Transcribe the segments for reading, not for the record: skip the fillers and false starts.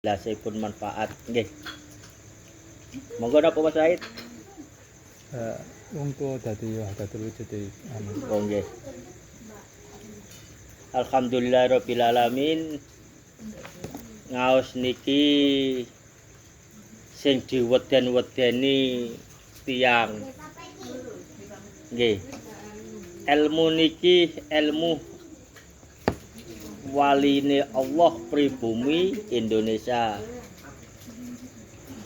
Jelasipun manfaat nggih. Monggo napa Mas Said? Wong tuwa dadi wahdatul wujud anu. Oh nggih. Alhamdulillahirabbil alamin. Ngaos niki sing diweden-wedeni tiyang. Nggih. Ilmu niki ilmu waline Allah pribumi Indonesia.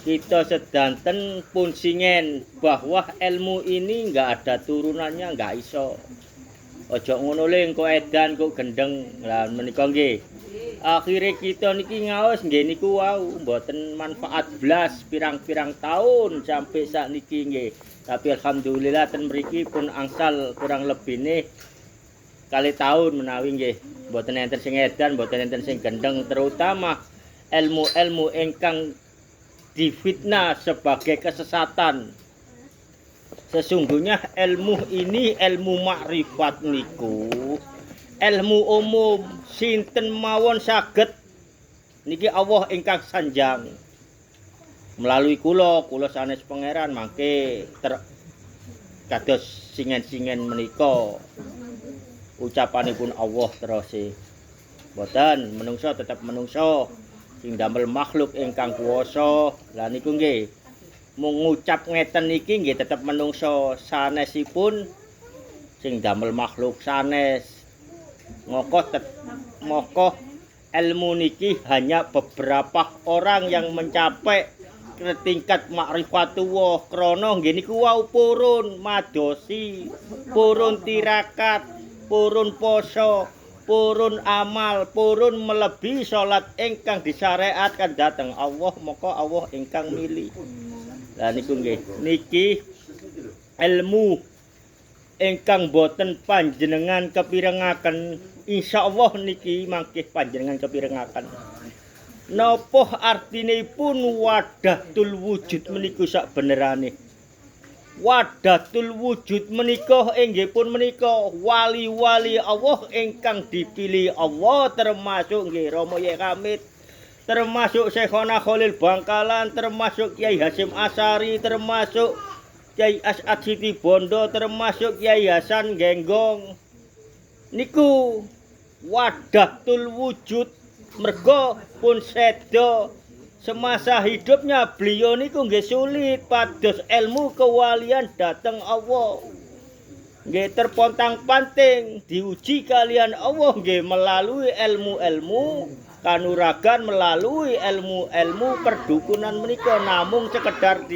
Kita sedanten pun singen bahwa ilmu ini enggak ada turunannya, enggak iso. Ojo ngono le engko edan kok gendeng. Lah menika nggih. Akhire kita niki ngaos nggih niku wau mboten manfaat blas pirang-pirang tahun sampai sak niki nggih. Tapi alhamdulillah ten mriki pun angsal kurang lebihne kali tahun menawi nggih. Mboten enten sing edan, mboten enten sing gendeng, terutama ilmu-ilmu ingkang difitnah sebagai kesesatan. Sesungguhnya ilmu ini ilmu makrifat niku ilmu umum sinten mawon saged niki Allah ingkang sanjang melalui kula sanes pangeran mangke kados singen-singen menika ucapanipun Allah terus boten menungso tetap menungso sing damel makhluk ingkang kuwasa. Lah niku nggih mengucap ngeten niki nggih tetep menungso sanesipun sing damel makhluk sanes. Mokoh ilmu niki hanya beberapa orang yang mencapai ke tingkat makrifatullah krana nggih niku wau purun madosi, purun tirakat, purun poso, purun amal, purun melebihi salat ingkang disyariatkan dhateng Allah, maka Allah ingkang milih. Lah niku nggih, niki ilmu ingkang boten panjenengan kepirengaken, insyaallah niki mangke panjenengan kepirengaken. Napa artinipun wahdatul wujud meniku sak benerane? Wahdatul wujud menika inggihipun menika wali-wali Allah ingkang dipilih Allah, termasuk nggih Rama Yai Hamid, termasuk Syekhona Khalil Bangkalan, termasuk Kyai Hasyim Asy'ari, termasuk Kyai As'ad Siti Bondo, termasuk Kyai Hasan Genggong. Niku wahdatul wujud mergo pun sedo semasa hidupnya beliau niku nggih sulit pados ilmu kewalian dateng Allah. Nggih terpontang-panting diuji kalian Allah nggih melalui ilmu-ilmu kanuragan, melalui ilmu-ilmu perdukunan menika, namung sekedar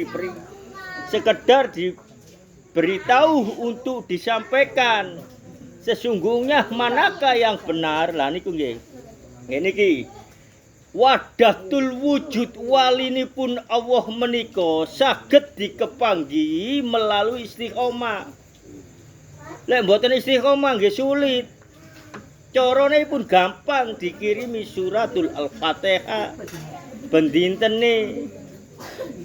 diberitahu untuk disampaikan sesungguhnya manakah yang benar. Lah niku nggih. Ngene iki wahdatul wujud walinipun Allah menika saged dikepanggi melalui istiqomah. Lek mboten istiqomah nggih sulit. Carane pun gampang, dikirimi suratul Al-Fatihah ben dintene.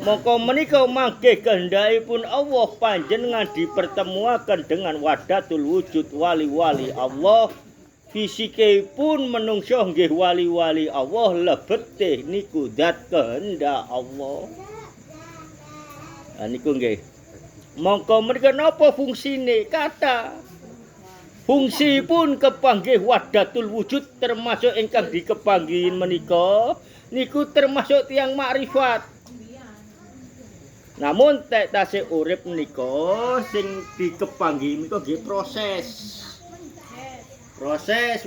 Maka menika mangke kehendakipun Allah panjenengan dipertemuaken dengan wahdatul wujud wali-wali Allah. Fisike pun menungso nggih wali-wali Allah, lebete niku zat kehendak Allah. Nah niku nggih. Mongko menika napa fungsine? Kata fungsi pun kepanggih wahdatul wujud termasuk ingkang dikepanggi menika niku termasuk tiang makrifat. Namun tasih urip menika sing dikepanggi menika nggih proses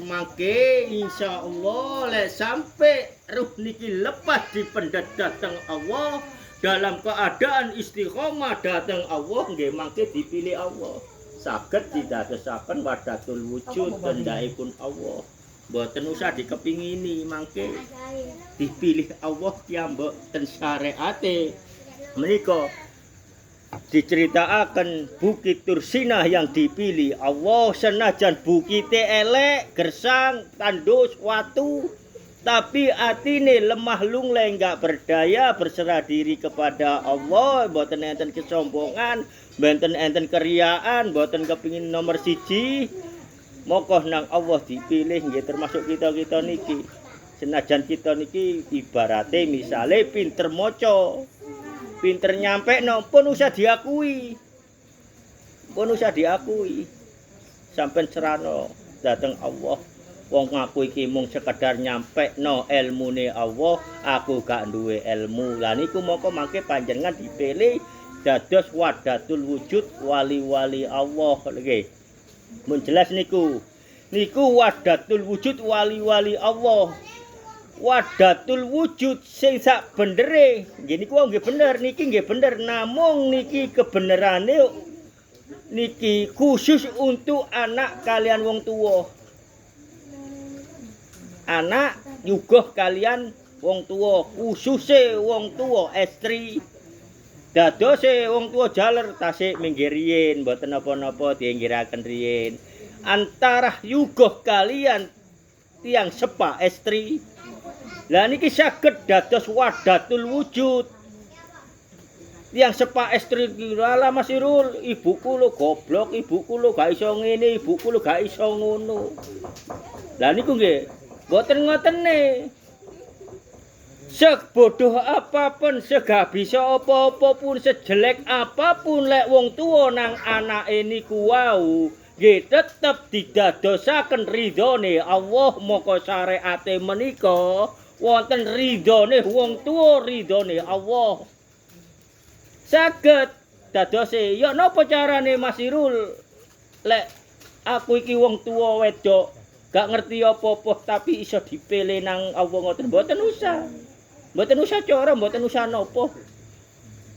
mangke insyaallah lek sampai ruh niki lepas dipendet dateng Allah dalam keadaan istiqomah dateng Allah nggih mangke dipilih Allah, saged didadosaken wahdatul wujud kendhaipun Allah. Mboten usah dikepingini mangke dipilih Allah piyambak ten syariate menika. Diceritakan Bukit Tursinah yang dipilih Allah, senajan bukite elek, gersang, tandus, watu, tapi atine lemah lunglai, enggak berdaya, berserah diri kepada Allah, mboten enten kesombongan, mboten enten keriaan, mboten kepingin nomor siji. Mokoh nang Allah dipilih nggih termasuk kita-kita niki. Senajan kita niki ibarate misale pinter maca, pinter nyampekno pun usah diakui. Pun usah diakui. Sampeyan serano dhateng Allah. Wong aku iki mung sekedar nyampekno ilmune Allah, aku gak duwe ilmu. Lah niku mongko mangke panjenengan dipilih dados wadatul wujud wali-wali Allah nggih. Mun jelas niku. Niku wadatul wujud wali-wali Allah. Wadatul wujud sing sak bendere. Nggih niku nggih bener, niki nggih bener. Namung niki kebenerane niki khusus untuk anak kalian wong tua. Anak nyuguh kalian wong tua, khususe wong tua, estri. Dadose wong tua jaler tasik minggir riyin, mboten napa-napa dienggiraken riyin. Antara yugoh kalian tiang sepa estri. Lah niki saged dados wadatul wujud. Tiang sepa estri lala Mas Irul, ibuku lho goblok, ibuku lho gak iso ngene, ibuku lho gak iso ngono. Lah niku nggih, mboten ngotene. Sebodoh apapun, segak bisa apa-apa pun, sejelek apapun lek wong tua nang anake niku wau, nggih tetep didadosaken ridhone Allah. Moko syariate menika wonten ridhone wong tua, ridhone Allah. Saged dadose, ya napa carane Mas Irul? Lek aku iki wong tua wedok, gak ngerti apa-apa tapi iso dipilih nang Allah ngoten, mboten usah. Mboten usah cara, mboten usah napa.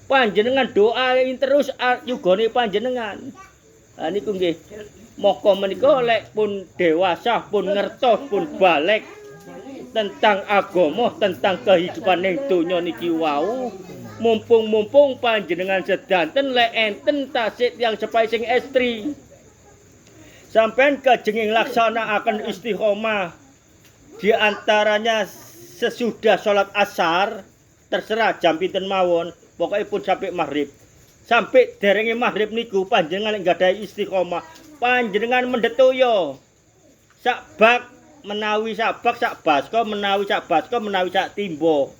Panjenengan doain terus yugane panjenengan. Ha niku nggih. Moko menika lek pun dewasa, pun ngertos, pun balik tentang agama, tentang kehidupan ning donya niki wau. Mumpung panjenengan sedanten lek enten tasik yang sepai sing estri. Sampeyan kajenging laksanakaken istiqomah. Di antaranya sesudah sholat asar, terserah jam pinten mawon, pokoknya pun sampai maghrib. Sampai derenge maghrib niku panjenengan nggadahi istiqomah, panjenengan mendetoyo. Sak bak menawi sak bak, sak basko menawi sak basko menawi sak timbo.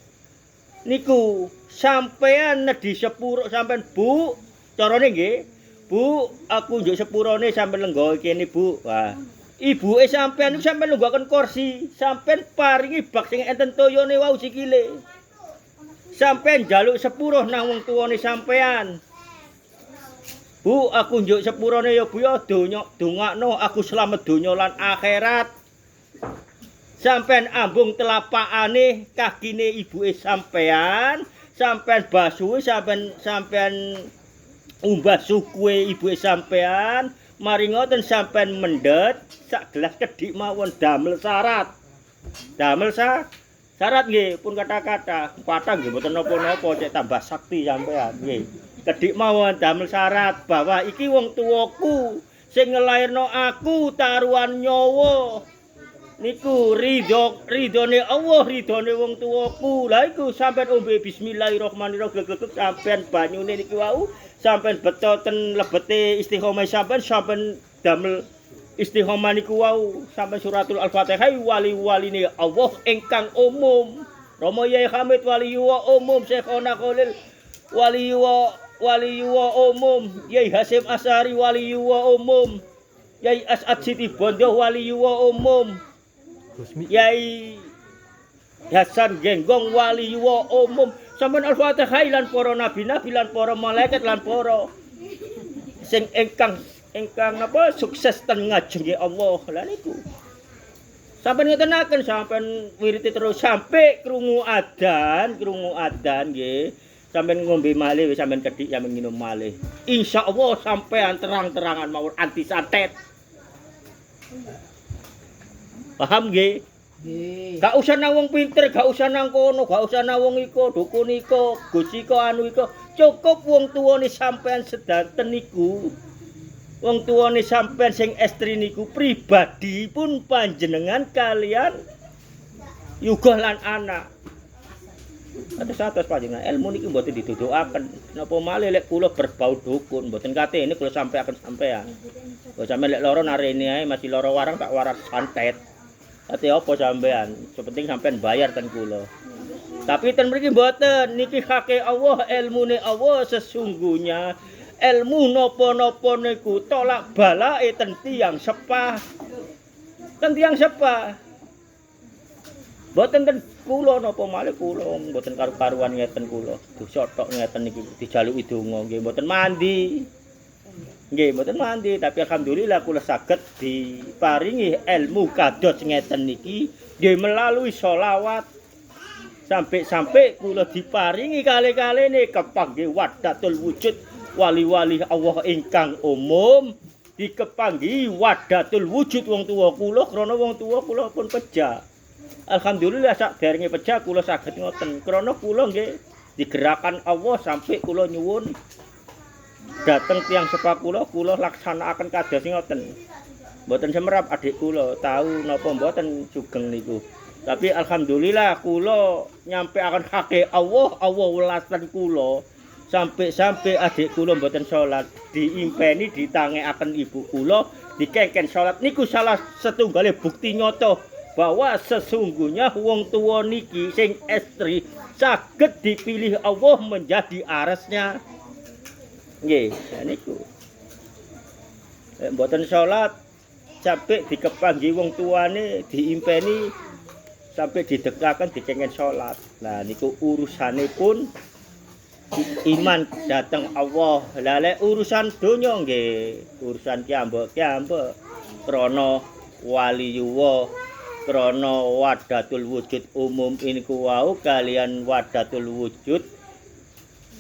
Niku sampean nedhi sepuro sampean Bu, carane nggih. Bu, aku njuk sepurone sampean lenggo kene Bu. Wah. Ibuke sampean niku sampean lungguhaken kursi, sampean paringi bak sing enten toyone wau sikile. Sampean njaluk sepuro nang wong tuwane sampean. Bu, aku njuk sepurone ya Bu ya dongakno aku slamet donya lan akhirat. Sampean ambung telapakane kakine ibuke sampean, sampean basuhe sampean umbah sukuwe ibuke sampean. Mari ngoten sampean mendhet sak gelas kedhik mawon damel syarat. Damel syarat nggih pun kata-kata. Patah nggih mboten napa-napa cek tambah sakti sampean nggih. Kedhik mawon damel syarat bahwa iki wong tuwaku sing ngelairno aku taruhan nyawa. Niku ridhone Allah, ridhone wong tuwaku. Lah iku sampean ombe bismillahirrahmanirrahim gegeg sampean banyune niki wau. Sampeyan betoten lebete istiqomah sampeyan damel istiqomah niku wau sampeyan suratul Al-Fatihah wali-waline Allah ingkang umum. Rama Yai Hamid waliyuwa umum, Syekhona Khalil waliyuwa umum, Yai Hasyim Asy'ari waliyuwa umum, Yai As'ad Siti Bondo waliyuwa umum, Yai Hasan Genggong waliyuwa umum. Sampeyan Al-Fatihah lan para nabi-nabi lan para malaikat lan para sing ingkang napa sukses ten ngajenge Allah. Lah niku. Sampeyan ngetenaken sampeyan wiriti terus sampai krungu adzan nggih. Sampeyan ngombe malih wis sampeyan kedhik sampeyan minum malih. Insyaallah sampeyan terang-terangan mawon anti santet. Paham nggih? Gak usah nang wong pinter, gak usah nang kono, gak usah nang wong iko, dukun iko, gus iko, anu iko. Cukup wong tuwane sampean sedanten niku. Wong tuwane sampean sing estri niku pribadi pun panjenengan kalian yuga lan anak. Atus-atus panjenengan ilmu niki mboten dituduhaken. Napa malih lek kula berbau dukun, mboten kate ini kula sampeaken sampean. Kok sampean lek lara narene ae masih lara warang tak waras santet. Ate apa sampean? Sepenting sampean bayar ten kula. Tapi ten mriki mboten, niki hake Allah, ilmune Allah sesungguhnya ilmu napa-napa niku tolak balake ten tiyang sepah. Ten tiyang sepah. Mboten ten kula napa malih kula mboten karu-karuan ngeten kula. Dosa tok ngeten niki dijaluki donga nggih mboten mandi. Nggih, mboten mandi, tapi alhamdulillah kula saged diparingi ilmu kados ngeten niki nggih melalui sholawat. Sampai kula diparingi kali-kalene kepanggih wahdatul wujud wali-wali Allah ingkang umum dikepanggi wahdatul wujud wong tuwa kula krana wong tuwa kula pun pejah. Alhamdulillah sak derenge pejah kula saged ngoten krana kula nggih digerakan Allah sampai kula nyuwun dateng tiyang sepah kula laksanakaken kados ngoten. Mboten semerap adik kula tahu napa mboten sugeng niku. Tapi alhamdulillah kula nyampe akan hake Allah welasan kula. Sampai adik kula mboten salat, diimpeni ditangekaken ibu kula, dikengken salat niku salah setunggalé bukti nyata bahwa sesungguhnya wong tuwa niki sing estri saged dipilih Allah menjadi aresnya. Nggih, niku. Mboten salat sampai dikepanggi wong tuane diimpeni sampai didekaken dikengken salat. Nah niku urusane pun iman dateng Allah. Lah lek urusan donya nggih, urusan kiambek krana waliyuwa, krana wahdatul wujud umum niku wau kalian wahdatul wujud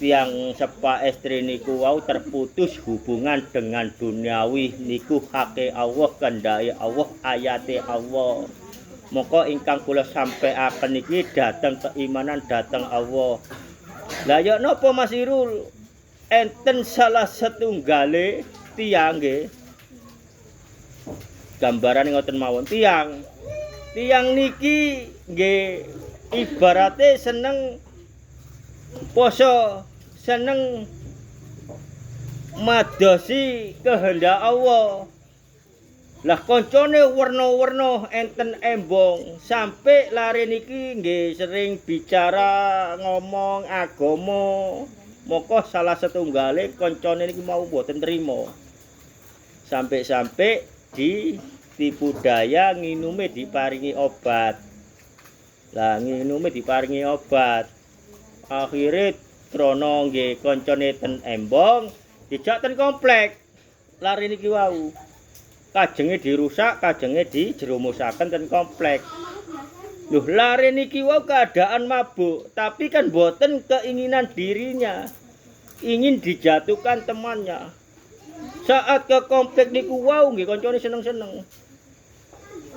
tiang sepah estri niku wau terputus hubungan dengan duniawi niku hake Allah kendai Allah ayate Allah. Moko ingkang kula sampaiaken niki dateng keimanan dateng Allah. Lah ya napa Mas Irul? Enten salah setunggale tiang nggih. Gambarane ngoten mawon tiang niki nggih ibarate seneng poso, seneng madosi kehendak Allah. Lah koncone werna-werna enten embong sampai lare niki nggih sering bicara ngomong agama. Moko salah setunggale koncone niki mau mboten trima. Sampai ditipu daya nginume diparingi obat. Lah nginume diparingi obat. Akhire krana nggih koncone ten embong dijak ten komplek. Lare niki wau. Kajenge dirusak, kajenge dijerumusaken ten komplek. Loh, lare niki wau keadaan mabuk, tapi kan boten keinginan dirinya. Ingin dijatuhkan temannya. Saat ke komplek niku wau nggih kancane seneng-seneng.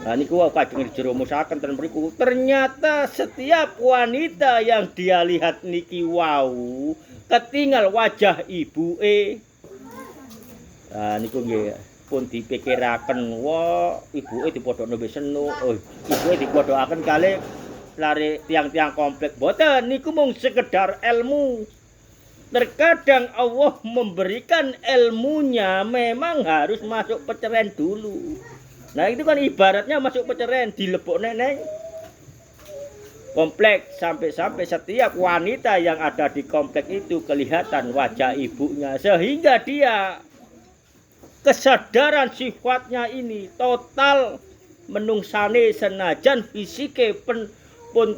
Nah niku wau kajenge dijerumusaken ten mriku. Ternyata setiap wanita yang dia lihat niki wau ketinggal wajah ibuke. Nah niku nggih pun dipikiraken wah ibuke dipadhokno mbek senu ibuke dipadhokaken kalih lare tiang-tiang komplek boten niku mung sekedar ilmu. Terkadang Allah memberikan ilmunya memang harus masuk peceraian dulu. Nah itu kan ibaratnya masuk peceraian dilebokne neng komplek sampai setiap wanita yang ada di komplek itu kelihatan wajah ibunya sehingga dia kesadaran sifatnya ini total menungsane senajan fisike pun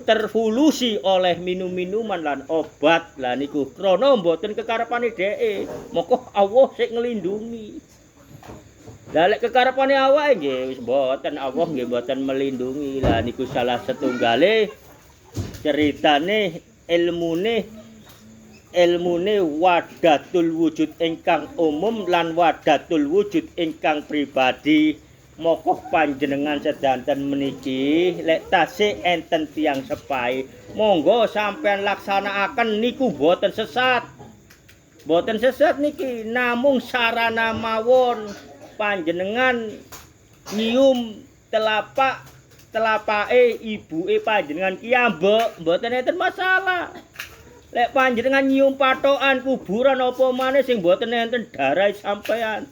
terpolusi oleh minum-minuman lan obat. Lah niku krana mboten kekarepane dheke, moko Allah sik nglindungi. Lah lek kekarepane awake nggih wis mboten Allah nggih mboten melindungi. Lah niku salah setunggale ceritane ilmune wahdatul wujud ingkang umum lan wahdatul wujud ingkang pribadi. Mokoh panjenengan sedanten meniki lek tasih enten tiyang sepahe monggo sampean laksanakaken niku boten sesat. Boten sesat niki namung sarana mawon panjenengan nyium telapake ibuke panjenengan kiambek mboten enten masalah. Lek panjenengan nyium patokan kuburan apa maneh sing mboten enten darah sampean.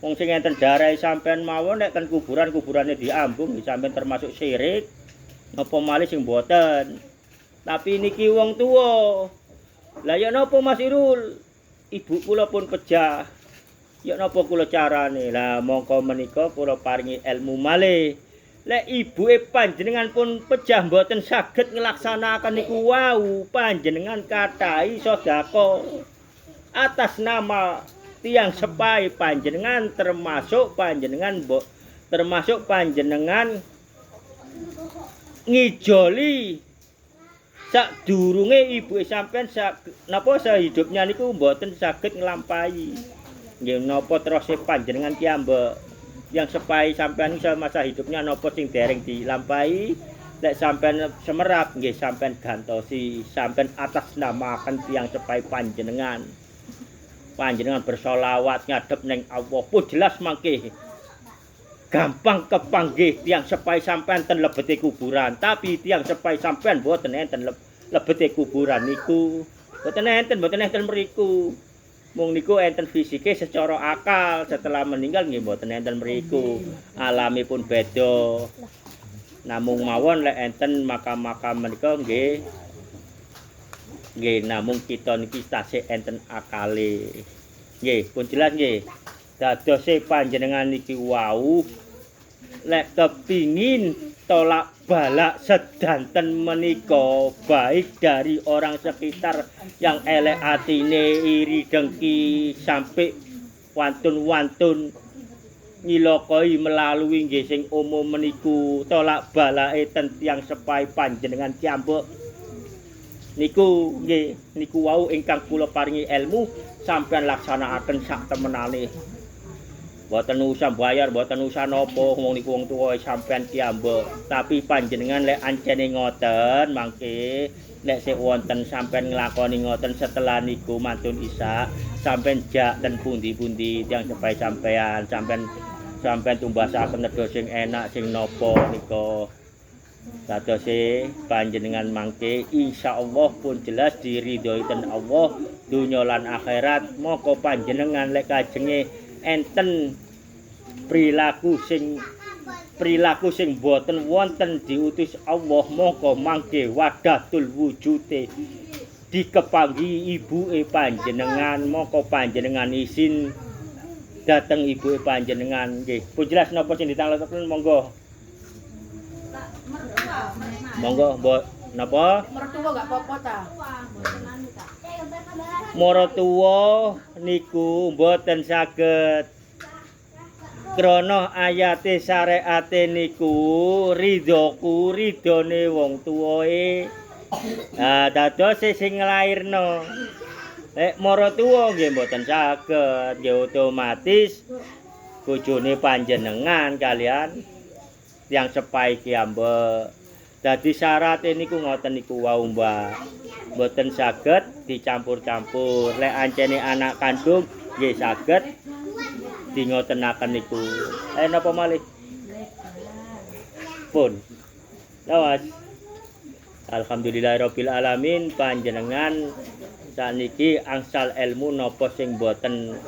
Wong sing enten darai sampean mawon nek ten kuburane diambung sampean termasuk syirik. Napa malih sing mboten. Tapi niki wong tuwa. Lah ya napa Mas Irul? Ibu kula pun pejah. Ya napa kula carane? Lah mongko menika kula paringi ilmu malih. Lek ibuke panjenengan pun pejah mboten saged nglaksanakaken niku wau, panjenengan katahi sedekah atas nama tiang sepai panjenengan termasuk panjenengan ngijoli sadurunge ibuke sampean napa sahidupnya niku mboten saged nglampahi. Nggih napa terus panjenengan ki ambek yang sepai sampean masa hidupnya napa sing dereng dilampahi. Lek sampean semerap nggih sampean gantosi, sampean atas namakan tiang sepai panjenengan. Panjenengan bersolawat ngadep ning Allah pun jelas mangke gampang kepanggih tiang sepai sampean ten lebete kuburan, tapi tiang sepai sampean mboten enten lebete kuburan niku mboten enten mriku. Mung niku enten fisike secara akal setelah meninggal nggih mboten enten mriku. Alamipun beda. Namung mawon lek enten makam-makam menika nggih namung kita niki tasih enten akale. Nggih, pun jelas nggih. Dadose panjenengan niki wau lek kepingin tolak balak sedanten menika baik dari orang sekitar yang elek atine iri dengki sampai wantun-wantun nyilokoi melalui nggih sing umum meniku tolak balake ten tiyang sepai panjenengan kiambek niku nggih niku wau ingkang kula paringi ilmu sampeyan laksanakaken sak temenane. Mboten usah bayar, mboten usah napa wong niku wong tuwa sampean kiambek. Tapi panjenengan lek ancene ngoten mangke lek sik wonten sampean nglakoni ngoten setelah niku mantun isa sampean jak ten pundi-pundi tiyang sepae sampean tumbasaken nedha sing enak sing napa nika. Dadose panjenengan mangke insyaallah pun jelas diridhoi ten Allah donya lan akhirat. Moko panjenengan lek kajenge enten perilaku sing boten wonten diutus Allah mongko mangke wadatul wujude dikepanggi ibuke panjenengan mongko panjenengan isin dateng ibuke panjenengan nggih. Pun jelas napa sing ditangloken monggo. Monggo mbok napa? Mertua gak apa-apa ta? Maratuwa niku mboten saged krana ayate syariate niku ridhone wong tuwae. Dados sing nglairno. Lek maratuwa nggih mboten saged, nggih otomatis bojone panjenengan kalian tiyang sepae ki ambek. Dadi syarate niku ngoten niku wau Mbak. Mboten saged dicampur-campur. Lek ancene anak kandung nggih saged di ngotenaken niku. Napa malih? Pun. Lawas. Alhamdulillahirabbil alamin panjenengan saniki angsal ilmu napa sing boten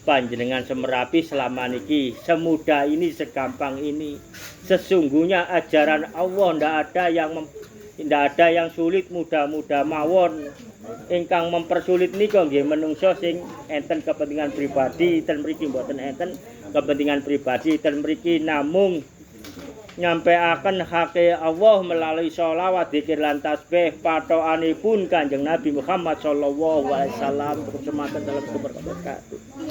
panjenengan semerapi selama niki semudah ini segampang ini. Sesungguhnya ajaran Allah ndak ada yang sulit, mudah-mudah mawon. Ingkang mempersulit nika nggih menungso sing enten kepentingan pribadi ten mriki mboten enten kepentingan pribadi ten mriki namung nyampeaken hake Allah melalui sholawat, dzikir lan tasbih patokanipun Kanjeng Nabi Muhammad sallallahu alaihi wasallam. Semangat dalam keberkatan.